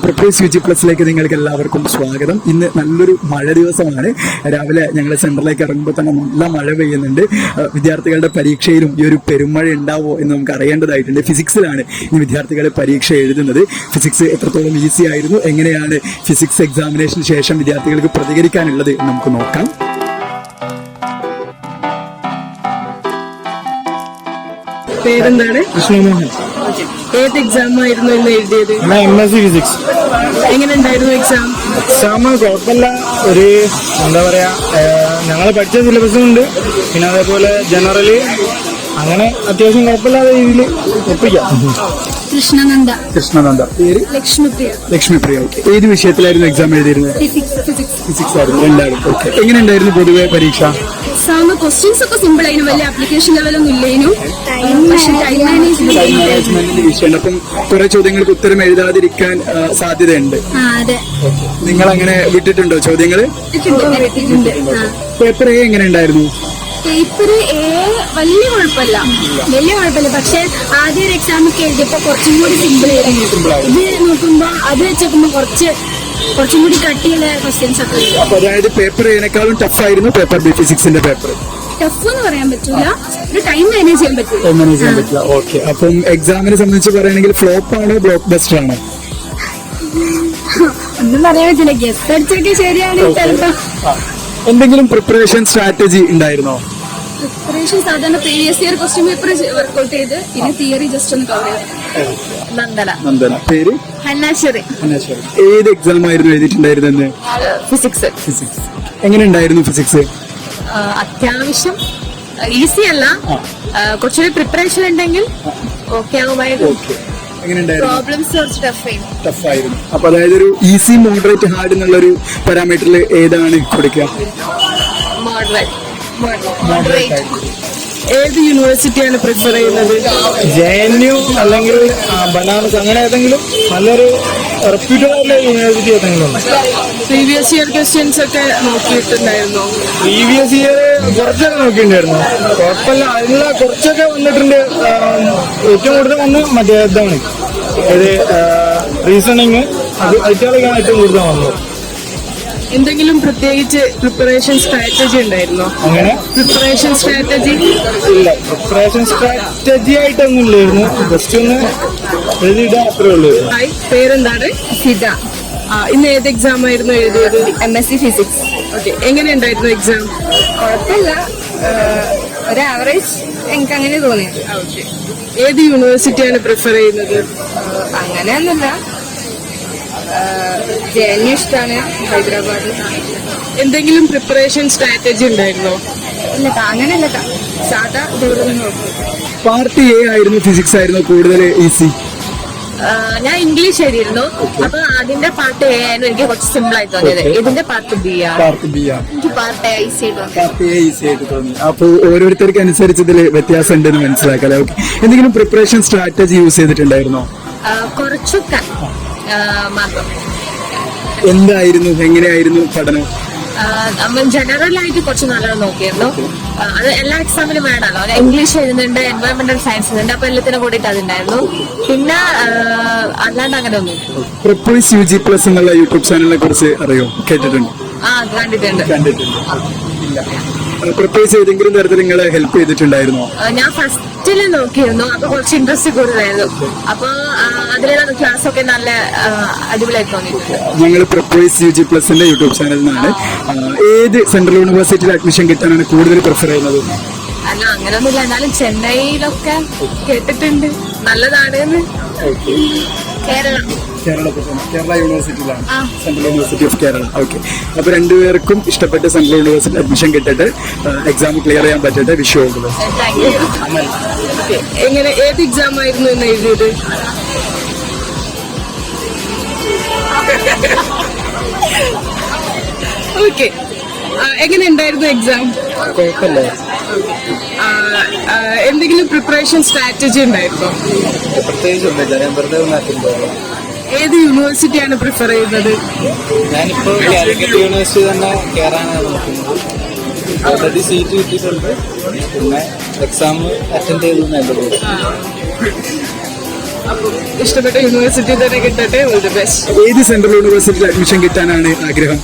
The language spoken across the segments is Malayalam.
പ്രിപ്വൈസ് UG പ്ലസിലേക്ക് നിങ്ങൾക്ക് എല്ലാവർക്കും സ്വാഗതം. ഇന്ന് നല്ലൊരു മഴ ദിവസമാണ്. രാവിലെ ഞങ്ങൾ സെന്ററിലേക്ക് ഇറങ്ങുമ്പോൾ തന്നെ നല്ല മഴ പെയ്യുന്നുണ്ട്. വിദ്യാർത്ഥികളുടെ പരീക്ഷയിലും ഈ ഒരു പെരുമഴ ഉണ്ടാവോ എന്ന് നമുക്ക് അറിയേണ്ടതായിട്ടുണ്ട്. ഫിസിക്സിലാണ് ഈ വിദ്യാർത്ഥികൾ പരീക്ഷ എഴുതുന്നത്. ഫിസിക്സ് എത്രത്തോളം ഈസി ആയിരുന്നു, എങ്ങനെയാണ് ഫിസിക്സ് എക്സാമിനേഷന് ശേഷം വിദ്യാർത്ഥികൾക്ക് പ്രതികരിക്കാനുള്ളത് എന്ന് നമുക്ക് നോക്കാം. പേരെന്താണ്? കൃഷ്ണമോഹൻ. ഏത് എക്സാം ആയിരുന്നു ഇന്ന് എഴുതിയത്? MSc physics. എങ്ങനെ ഉണ്ടായിരുന്നു എക്സാം? കുഴപ്പമില്ല. ഒരു എന്താ പറയാ, ഞങ്ങൾ പഠിച്ച സിലബസും ഉണ്ട്, പിന്നെ അതേപോലെ ജനറല് അങ്ങനെ അത്യാവശ്യം കുഴപ്പമില്ലാത്ത രീതിയിൽ ഒപ്പിക്കാം. കൃഷ്ണനന്ദ. പേര്? ലക്ഷ്മിപ്രിയ. ഏത് വിഷയത്തിലായിരുന്നു എക്സാം എഴുതിയിരുന്നത്? ഫിസിക്സ് ആയിരുന്നു രണ്ടാളും. ഓക്കെ. എങ്ങനെ ഉണ്ടായിരുന്നു പൊതുവെ പരീക്ഷ? ക്വസ്റ്റ്യൻസ് ഒക്കെ സിമ്പിൾ ആയിരുന്നു, വലിയ ആപ്ലിക്കേഷൻ ലെവലൊന്നും ഇല്ലേനു. പക്ഷെ ടൈം മാനേജ്മെന്റിന്റെ വിഷയമുണ്ട്. അപ്പം കുറെ ചോദ്യങ്ങൾക്ക് ഉത്തരം എഴുതാതിരിക്കാൻ സാധ്യതയുണ്ട്. നിങ്ങൾ അങ്ങനെ വിട്ടിട്ടുണ്ടോ ചോദ്യങ്ങള്? പേപ്പർ എ എങ്ങനെ ഉണ്ടായിരുന്നു? പേപ്പർ വലിയ കുഴപ്പമില്ല. പക്ഷെ ആദ്യം ഒരു എക്സാം ഒക്കെ എഴുതിയപ്പോ കുറച്ചും കൂടി സിമ്പിൾ ആയിരുന്നു. ഇത് നോക്കുമ്പോ അത് വെച്ചോക്കുമ്പോ കുറച്ചും കൂടി കട്ടിയുള്ള ക്വസ്റ്റ്യൻസ് ഒക്കെ. അപ്പൊ അതായത് പേപ്പർ എനേക്കാളും ടഫ് ആയിരുന്നു പേപ്പർ ബി ഫിസിക്സിന്റെ പേപ്പർ? ടഫ് എന്ന് പറയാൻ പറ്റില്ല, ഒരു ടൈം മാനേജ് ചെയ്യാൻ പറ്റില്ല. ഓക്കെ. അപ്പം എക്സാമിനെ സംബന്ധിച്ച് പറയുകയാണെങ്കിൽ ഫ്ലോപ്പ് ആണോ ബ്ലോക്ക് ബസ്റ്റർ ആണോ? ഒന്നും പറയാൻ പറ്റില്ല, ഗസ് അടിച്ചൊക്കെ ശരിയാണ് ചിലപ്പോ. എന്തെങ്കിലും പ്രിപ്പറേഷൻ സ്ട്രാറ്റജി ഉണ്ടായിരുന്നോ? പ്രിപ്പറേഷൻ സാധാരണ previous year question paper workout ചെയ്ത് പിന്നെ തിയറി ജസ്റ്റ് ഒന്ന് കവർ ചെയ്തു. നന്ദന. പേര്? ഹന്നാശ്വരി. ഏത് എക്സാം ആയിരുന്നു എഴുതിയിട്ടുണ്ടായിരുന്നെന്ന്? ഫിസിക്സ്. എങ്ങനെ ഉണ്ടായിരുന്നു ഫിസിക്സ്? അത്യാവശ്യം ഈസി അല്ല, കുറച്ചൊരു പ്രിപ്പറേഷൻ ഉണ്ടെങ്കിൽ ഓക്കെ ആകുമായിരുന്നു. പ്രോബ്ലംസ് കുറച്ച് ടഫ് ആയിരുന്നു. അപ്പൊ അതായത് ഒരു ഈസി, മോഡറേറ്റ്, ഹാർഡ് എന്നുള്ള ഒരു പാരാമീറ്ററിൽ ഏതാണ് കൊടുക്കുക? മോഡറേറ്റ്. ഏത് യൂണിവേഴ്സിറ്റിയാണ് പ്രിഫർ ചെയ്യുന്നത്? JNU അല്ലെങ്കിൽ ബനാറസ്, അങ്ങനെ ഏതെങ്കിലും നല്ലൊരു റെപ്യൂട്ടഡ് ആയിട്ടുള്ള യൂണിവേഴ്സിറ്റി ഏതെങ്കിലും ഉണ്ട്? പ്രീവിയസ് ഇയർ ക്വസ്റ്റ്യൻസ് ഒക്കെ നോക്കിയിട്ടുണ്ടായിരുന്നോ? പ്രീവിയസ് ഇയർ കുറച്ചൊക്കെ നോക്കിയിട്ടുണ്ടായിരുന്നു, കുഴപ്പമില്ല. അതിനുള്ള കുറച്ചൊക്കെ വന്നിട്ടുണ്ട്. ഏറ്റവും കൂടുതൽ വന്ന് മറ്റേ ഇതാണ്, റീസണിങ്, അത് അയച്ചാളൊക്കെയാണ് ഏറ്റവും കൂടുതൽ വന്നത്. എന്തെങ്കിലും പ്രത്യേകിച്ച് പ്രിപ്പറേഷൻ സ്ട്രാറ്റജി ഉണ്ടായിരുന്നോ? അങ്ങനെ പ്രിപ്പറേഷൻ സ്ട്രാറ്റജി ഇല്ല. പ്രിപ്പറേഷൻ സ്ട്രാറ്റജി ആയിട്ടൊന്നും ഇല്ലായിരുന്നു, ജസ്റ്റ് ഒന്ന് എഴുതിയിടാൻ അത്രേ ഉള്ളൂ. പേരെന്താണ്? സിത. ഇന്ന് ഏത് എക്സാം ആയിരുന്നു എഴുതിയത്? MSc physics. ഓക്കെ. എങ്ങനെ ഉണ്ടായിരുന്നു എക്സാം? കുഴപ്പമില്ല, ഒരു ആവറേജ് എനിക്ക് അങ്ങനെ തോന്നി. ഏത് യൂണിവേഴ്സിറ്റിയാണ് പ്രിഫർ ചെയ്യുന്നത്? അങ്ങനെയൊന്നുമില്ല, JNU ഇഷ്ടമാണ്, ഹൈദരാബാദ്. എന്തെങ്കിലും പ്രിപ്പറേഷൻ സ്ട്രാറ്റജി ഉണ്ടായിരുന്നോ? ഇല്ല, അങ്ങനെയല്ല, സാധാ ദൂരം നോക്കും. പാർട്ട് എ ആയിരുന്നു ഫിസിക്സ് ആയിരുന്നു കൂടുതൽ ഈസി? ഞാൻ ഇംഗ്ലീഷ് എഴുതിയിരുന്നു, അപ്പൊ അതിന്റെ പാർട്ട് എ ആയിരുന്നു എനിക്ക് കുറച്ച് സിമ്പിൾ ആയി തോന്നിയത്. ഇതിന്റെ പാർട്ട് ബി ആണ്. എനിക്ക് പാർട്ട് എ ഈസി ആയിട്ട് തോന്നി. അപ്പൊ ഓരോരുത്തർക്ക് അനുസരിച്ചതിൽ വ്യത്യാസം ഉണ്ടെന്ന് മനസ്സിലാക്കാം. ഓക്കെ. എന്തെങ്കിലും പ്രിപ്പറേഷൻ സ്ട്രാറ്റജി യൂസ് ചെയ്തിട്ടുണ്ടായിരുന്നോ? കുറച്ചൊക്കെ മാത്രം. എന്തായിരുന്നു, എങ്ങനെയായിരുന്നു പഠനം? ജനറൽ ആയിട്ട് കുറച്ച് നല്ലത് നോക്കിയിരുന്നു. അത് എല്ലാ എക്സാമിനും വേണമല്ലോ. ഇംഗ്ലീഷ് എഴുതുന്നുണ്ട്, എൻവയോൺമെന്റൽ സയൻസ് എഴുതുന്നുണ്ട്, അപ്പൊ എല്ലാത്തിനും കൂടിയിട്ട് അതുണ്ടായിരുന്നു. പിന്നെ അല്ലാണ്ട് അങ്ങനെ ഒന്നും. പ്രിപ്വൈസ് UG പ്ലസ് എന്നുള്ള യൂട്യൂബ് ചാനലിനെ കുറിച്ച് അറിയോ? കേട്ടിട്ടുണ്ട്? കണ്ടിട്ടുണ്ട്. പ്രിപ്വൈസ് ഏതെങ്കിലും തരത്തിൽ നിങ്ങളെ ഹെൽപ്പ് ചെയ്തിട്ടുണ്ടായിരുന്നോ? ഞാൻ ഫസ്റ്റില് നോക്കിയിരുന്നു, അപ്പൊ കുറച്ച് ഇൻട്രസ്റ്റ് കൂടുതലായിരുന്നു. അപ്പൊ അതിലുള്ള ക്ലാസ് ഒക്കെ നല്ല അടിപൊളിയായി തോന്നിയിട്ടുണ്ട്. ഞങ്ങൾ പ്രിപ്വൈസ് UG പ്ലസിന്റെ യൂട്യൂബ് ചാനലിൽ നിന്നാണ്. ഏത് സെൻട്രൽ യൂണിവേഴ്സിറ്റിയിൽ അഡ്മിഷൻ കിട്ടാനാണ് കൂടുതൽ പ്രിഫർ ചെയ്യുന്നത്? അല്ല, അങ്ങനൊന്നുമില്ല, എന്നാലും ചെന്നൈയിലൊക്കെ കേട്ടിട്ടുണ്ട് നല്ലതാണ്. കേരള യൂണിവേഴ്സിറ്റിയിലാണ്, central university of Kerala. Okay. അപ്പൊ രണ്ടുപേർക്കും ഇഷ്ടപ്പെട്ട സെൻട്രൽ യൂണിവേഴ്സിറ്റി അഡ്മിഷൻ കിട്ടട്ടെ, എക്സാം ക്ലിയർ ചെയ്യാൻ പറ്റട്ടെ. Wish you all the best. എങ്ങനെ, ഏത് എക്സാം ആയിരുന്നു ഇന്ന് എഴുതിയത്? ഓക്കെ. എങ്ങനെ ഉണ്ടായിരുന്നു എക്സാം? കുഴപ്പമില്ല. എന്തെങ്കിലും പ്രിപ്പറേഷൻ സ്ട്രാറ്റജി ഉണ്ടായിരുന്നോ? ഏത് യൂണിവേഴ്സിറ്റിയാണ് പ്രിഫർ ചെയ്യുന്നത്? ഞാനിപ്പോ കാലിക്കറ്റ് യൂണിവേഴ്സിറ്റി തന്നെ കയറാനാണ് നോക്കുന്നത്. ഓൾറെഡി സീറ്റ് കിട്ടിയിട്ടുണ്ട്, പിന്നെ എക്സാം അറ്റൻഡ് ചെയ്തു. അപ്പൊ ഇഷ്ടപ്പെട്ട യൂണിവേഴ്സിറ്റി തന്നെ കിട്ടട്ടെ. All the best. ഏത് സെൻട്രൽ യൂണിവേഴ്സിറ്റിയിൽ അഡ്മിഷൻ കിട്ടാനാണ് ആഗ്രഹം?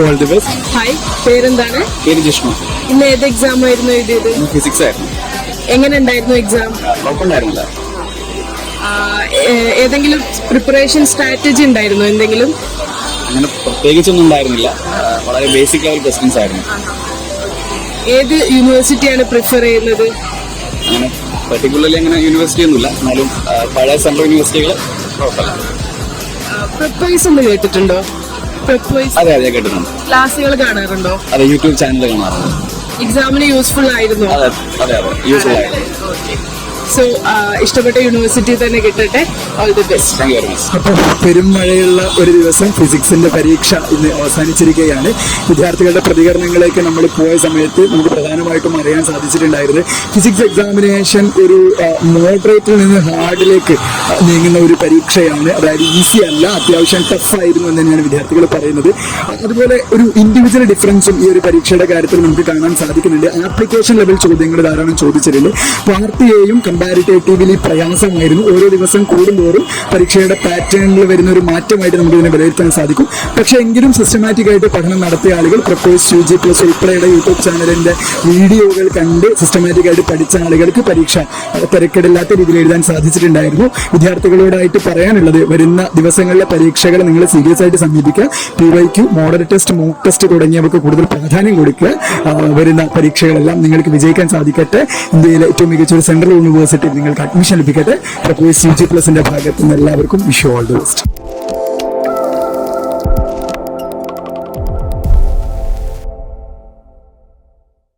All the best. ഹായ്, പേരെന്താണ്? പേര് ജിഷ്ണു. ഇന്ന് ഏത് എക്സാം ആയിരുന്നു എഴുതിയത്? ഫിസിക്സ് ആയിരുന്നു. എങ്ങനെ ഉണ്ടായിരുന്നു എക്സാം? കുഴപ്പമുണ്ടായിരുന്നില്ല. ഏതെങ്കിലും പ്രിപ്പറേഷൻ സ്ട്രാറ്റജി ഉണ്ടായിരുന്നോ എന്തെങ്കിലും? അങ്ങനെ പ്രത്യേകിച്ചൊന്നും ഉണ്ടായിരുന്നില്ല. വളരെ ബേസിക് ലെവൽ ക്വസ്റ്റ്യൻസ് ആയിരുന്നു. ഏത് യൂണിവേഴ്സിറ്റിയാണ് പ്രിഫർ ചെയ്യുന്നത്? അങ്ങനെ പെർട്ടിക്കുലർലി അങ്ങനെ യൂണിവേഴ്സിറ്റി ഒന്നുമില്ല, എന്നാലും പഴയ സെൻട്രൽ യൂണിവേഴ്സിറ്റികൾ കുഴപ്പമില്ല. പ്രെപ്വൈസ് ഒന്ന് കേട്ടിട്ടുണ്ടോ? പ്രെപ്വൈസ് അതെ അതെ കേട്ടിട്ടുണ്ട്. ക്ലാസ്സുകൾ കാണാറുണ്ടോ? അതെ, യൂട്യൂബ് ചാനൽ കാണാറുണ്ട്. എക്സാമിന് യൂസ്ഫുൾ ആയിരുന്നോ? അതെ അതെ അതെ യൂസ്ഫുൾ ആയിരുന്നു. സോ ഇഷ്ടപ്പെട്ട യൂണിവേഴ്സിറ്റി തന്നെ കിട്ടട്ടെ. All the best. Thank you very much. അപ്പോൾ പെരുമഴയുള്ള ഒരു ദിവസം ഫിസിക്സിന്റെ പരീക്ഷ ഇന്ന് അവസാനിച്ചിരിക്കുകയാണ്. വിദ്യാർത്ഥികളുടെ പ്രതികരണങ്ങളിലേക്ക് നമ്മൾ പോയ സമയത്ത് നമുക്ക് പ്രധാനമായിട്ടും അറിയാൻ സാധിച്ചിട്ടുണ്ടായിരുന്നത് ഫിസിക്സ് എക്സാമിനേഷൻ ഒരു മോഡറേറ്റിൽ നിന്ന് ഹാർഡിലേക്ക് നീങ്ങുന്ന ഒരു പരീക്ഷയാണ്. അതായത് ഈസി അല്ല, അത്യാവശ്യം ടഫായിരുന്നു എന്ന് തന്നെയാണ് വിദ്യാർത്ഥികൾ പറയുന്നത്. അതുപോലെ ഒരു ഇൻഡിവിജ്വൽ ഡിഫറൻസും ഈ ഒരു പരീക്ഷയുടെ കാര്യത്തിൽ നമുക്ക് കാണാൻ സാധിക്കുന്നുണ്ട്. ആപ്ലിക്കേഷൻ ലെവൽ ചോദ്യങ്ങൾ ധാരാളം ചോദിച്ചിട്ടുണ്ട്. പാർട്ടിയെയും കമ്പാരിറ്റേറ്റീവ്ലി പ്രയാസമായിരുന്നു. ഓരോ ദിവസം കൂടുന്തോറും പരീക്ഷയുടെ പാറ്റേണിൽ വരുന്ന ഒരു മാറ്റമായിട്ട് നമുക്ക് ഇതിനെ വിലയിരുത്താൻ സാധിക്കും. പക്ഷേ എങ്കിലും സിസ്റ്റമാറ്റിക് ആയിട്ട് പഠനം നടത്തിയ ആളുകൾ പ്രപ്പോസ് UG+ ഉൾപ്പെടെയുള്ള യൂട്യൂബ് ചാനലിന്റെ വീഡിയോകൾ കണ്ട് സിസ്റ്റമാറ്റിക് ആയിട്ട് പഠിച്ച ആളുകൾക്ക് പരീക്ഷ തിരക്കിടില്ലാത്ത രീതിയിൽ എഴുതാൻ സാധിച്ചിട്ടുണ്ടായിരുന്നു. വിദ്യാർത്ഥികളോടായിട്ട് പറയാനുള്ളത്, വരുന്ന ദിവസങ്ങളിലെ പരീക്ഷകൾ നിങ്ങൾ സീരിയസ് ആയിട്ട് സമീപിക്കുക. PYQ, model test, mock test തുടങ്ങിയവർക്ക് കൂടുതൽ പ്രാധാന്യം കൊടുക്കുക. വരുന്ന പരീക്ഷകളെല്ലാം നിങ്ങൾക്ക് വിജയിക്കാൻ സാധിക്കട്ടെ. ഇന്ത്യയിലെ ഏറ്റവും മികച്ച ഒരു സെൻട്രൽ യൂണിവേഴ്സിറ്റിയിൽ നിങ്ങൾക്ക് അഡ്മിഷൻ ലഭിക്കട്ടെ. പ്രപ്പോസ് UG+ന്റെ ഭാഗത്ത് നിന്ന് എല്ലാവർക്കും wish you all the best.